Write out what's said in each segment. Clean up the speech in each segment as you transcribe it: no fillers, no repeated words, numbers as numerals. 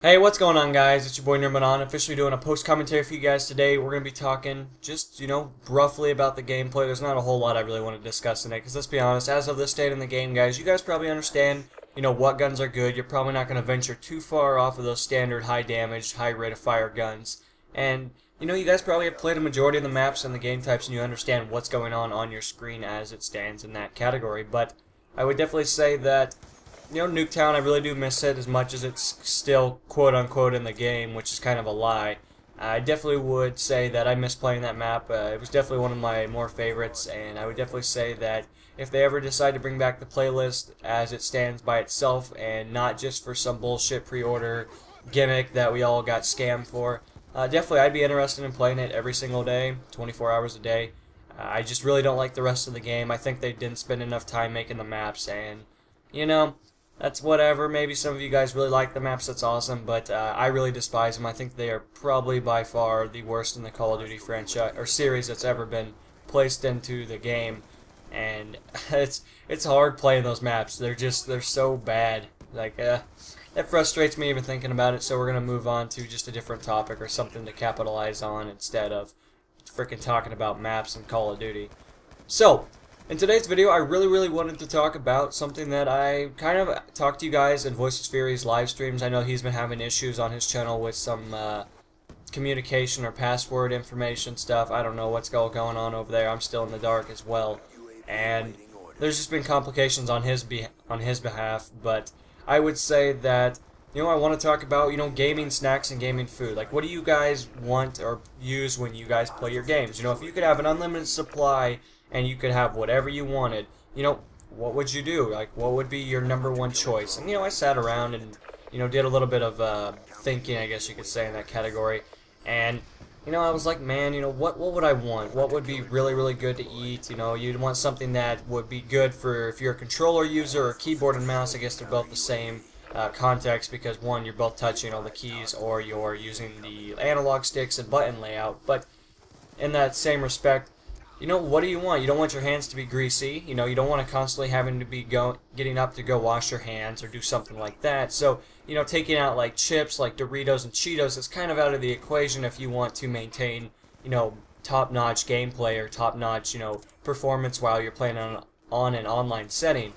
Hey, what's going on, guys? It's your boy Nirmanon, officially doing a post commentary for you guys today. We're going to be talking just, roughly about the gameplay. There's not a whole lot I really want to discuss today, because let's be honest, as of this state in the game, guys, you guys probably understand, what guns are good. You're probably not going to venture too far off of those standard high damage, high rate of fire guns. And, you guys probably have played a majority of the maps and the game types, and you understand what's going on your screen as it stands in that category. But I would definitely say that Nuketown, I really do miss it as much as it's still quote-unquote in the game, which is kind of a lie. I definitely would say that I miss playing that map. It was definitely one of my more favorites, and I would definitely say that if they ever decide to bring back the playlist as it stands by itself and not just for some bullshit pre-order gimmick that we all got scammed for, definitely I'd be interested in playing it every single day, 24 hours a day. I just really don't like the rest of the game. I think they didn't spend enough time making the maps, and, that's whatever. Maybe some of you guys really like the maps, that's awesome, but I really despise them. I think they are probably by far the worst in the Call of Duty franchise or series that's ever been placed into the game. And it's hard playing those maps. They're so bad. Like that frustrates me even thinking about it, so we're going to move on to just a different topic or something to capitalize on instead of freaking talking about maps and Call of Duty. So, in today's video, I really wanted to talk about something that I kind of talked to you guys in Voices Fury's live streams. I know he's been having issues on his channel with some communication or password information stuff. I don't know what's going on over there. I'm still in the dark as well. And there's just been complications on his behalf, but I would say that I want to talk about, gaming snacks and gaming food. Like, what do you guys want or use when you guys play your games? If you could have an unlimited supply and you could have whatever you wanted, what would you do? Like, what would be your #1 choice? And, I sat around and, did a little bit of thinking, I guess you could say, in that category. And, I was like, man, what would I want? What would be really good to eat? You'd want something that would be good for if you're a controller user or keyboard and mouse. I guess they're both the same context, because one, you're both touching all the keys, or you're using the analog sticks and button layout. But in that same respect, what do you want? You don't want your hands to be greasy. You don't want to constantly having to be getting up to go wash your hands or do something like that. So, taking out like chips, like Doritos and Cheetos, is kind of out of the equation if you want to maintain, top-notch gameplay or top-notch, performance while you're playing on an online setting.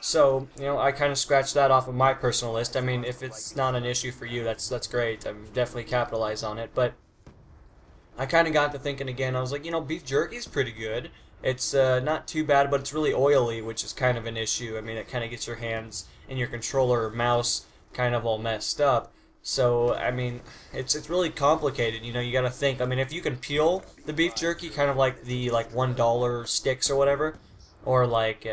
So, I kind of scratched that off of my personal list. I mean, if it's not an issue for you, that's great. I'm definitely capitalize on it, but I kind of got to thinking again. I was like, beef jerky's pretty good. It's not too bad, but it's really oily, which is kind of an issue. I mean, it kind of gets your hands and your controller or mouse kind of all messed up. So, I mean, it's really complicated. You got to think. I mean, if you can peel the beef jerky, kind of like the $1 sticks or whatever, or like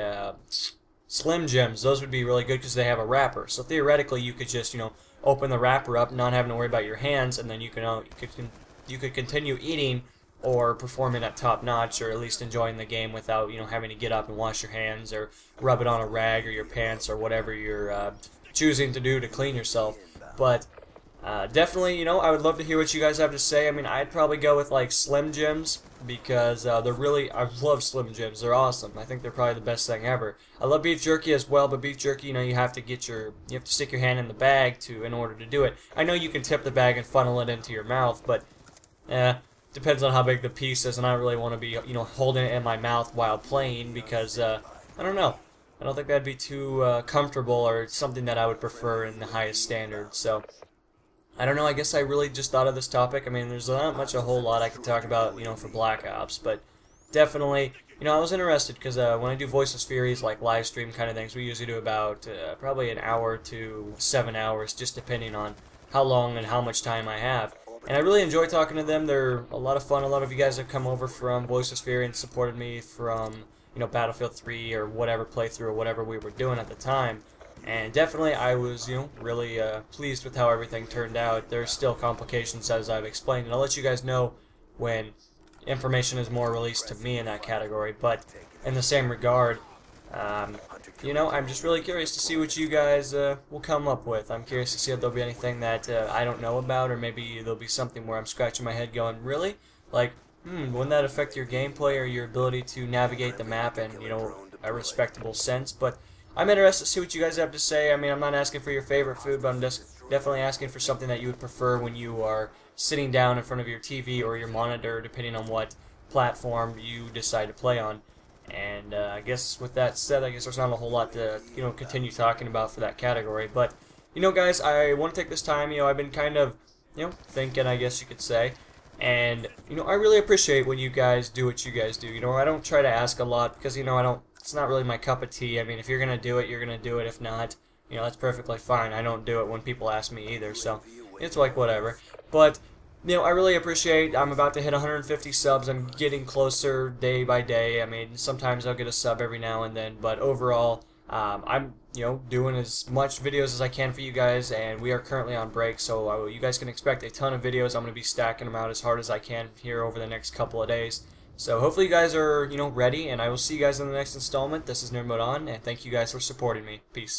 Slim Jims, those would be really good because they have a wrapper. So theoretically, you could just open the wrapper up, not having to worry about your hands, and then you could continue eating or performing at top notch, or at least enjoying the game without having to get up and wash your hands or rub it on a rag or your pants or whatever you're choosing to do to clean yourself. But definitely, I would love to hear what you guys have to say. I mean, I'd probably go with like Slim Jims, because I love Slim Jims. They're awesome. I think they're probably the best thing ever. I love beef jerky as well, but beef jerky, you have to stick your hand in the bag in order to do it. I know you can tip the bag and funnel it into your mouth, but depends on how big the piece is, and I don't really want to be, holding it in my mouth while playing, because, I don't know. I don't think that'd be too comfortable or something that I would prefer in the highest standard. So, I don't know, I guess I really just thought of this topic. I mean, there's not a whole lot I could talk about, for Black Ops, but definitely, I was interested, because when I do Voices Furies, like live stream kind of things, we usually do about probably an hour to 7 hours, just depending on how long and how much time I have. And I really enjoy talking to them. They're a lot of fun. A lot of you guys have come over from Voices Fury and supported me from, Battlefield 3 or whatever playthrough or whatever we were doing at the time. And definitely I was, really pleased with how everything turned out. There's still complications, as I've explained, and I'll let you guys know when information is more released to me in that category. But in the same regard, I'm just really curious to see what you guys will come up with. I'm curious to see if there'll be anything that I don't know about, or maybe there'll be something where I'm scratching my head going, really? Like, wouldn't that affect your gameplay or your ability to navigate the map in, a respectable sense? But I'm interested to see what you guys have to say. I mean, I'm not asking for your favorite food, but I'm just definitely asking for something that you would prefer when you are sitting down in front of your TV or your monitor, depending on what platform you decide to play on. And I guess with that said, I guess there's not a whole lot to continue talking about for that category. But guys, I want to take this time. I've been kind of thinking, I guess you could say, and I really appreciate when you guys do what you guys do. I don't try to ask a lot because I don't. It's not really my cup of tea. I mean, if you're gonna do it, you're gonna do it. If not, that's perfectly fine. I don't do it when people ask me either, so it's like whatever. But I really appreciate. I'm about to hit 150 subs. I'm getting closer day by day. I mean, sometimes I'll get a sub every now and then, but overall, I'm doing as much videos as I can for you guys, and we are currently on break, so you guys can expect a ton of videos. I'm going to be stacking them out as hard as I can here over the next couple of days. So hopefully you guys are ready, and I will see you guys in the next installment. This is Nerd Mode On, and thank you guys for supporting me. Peace.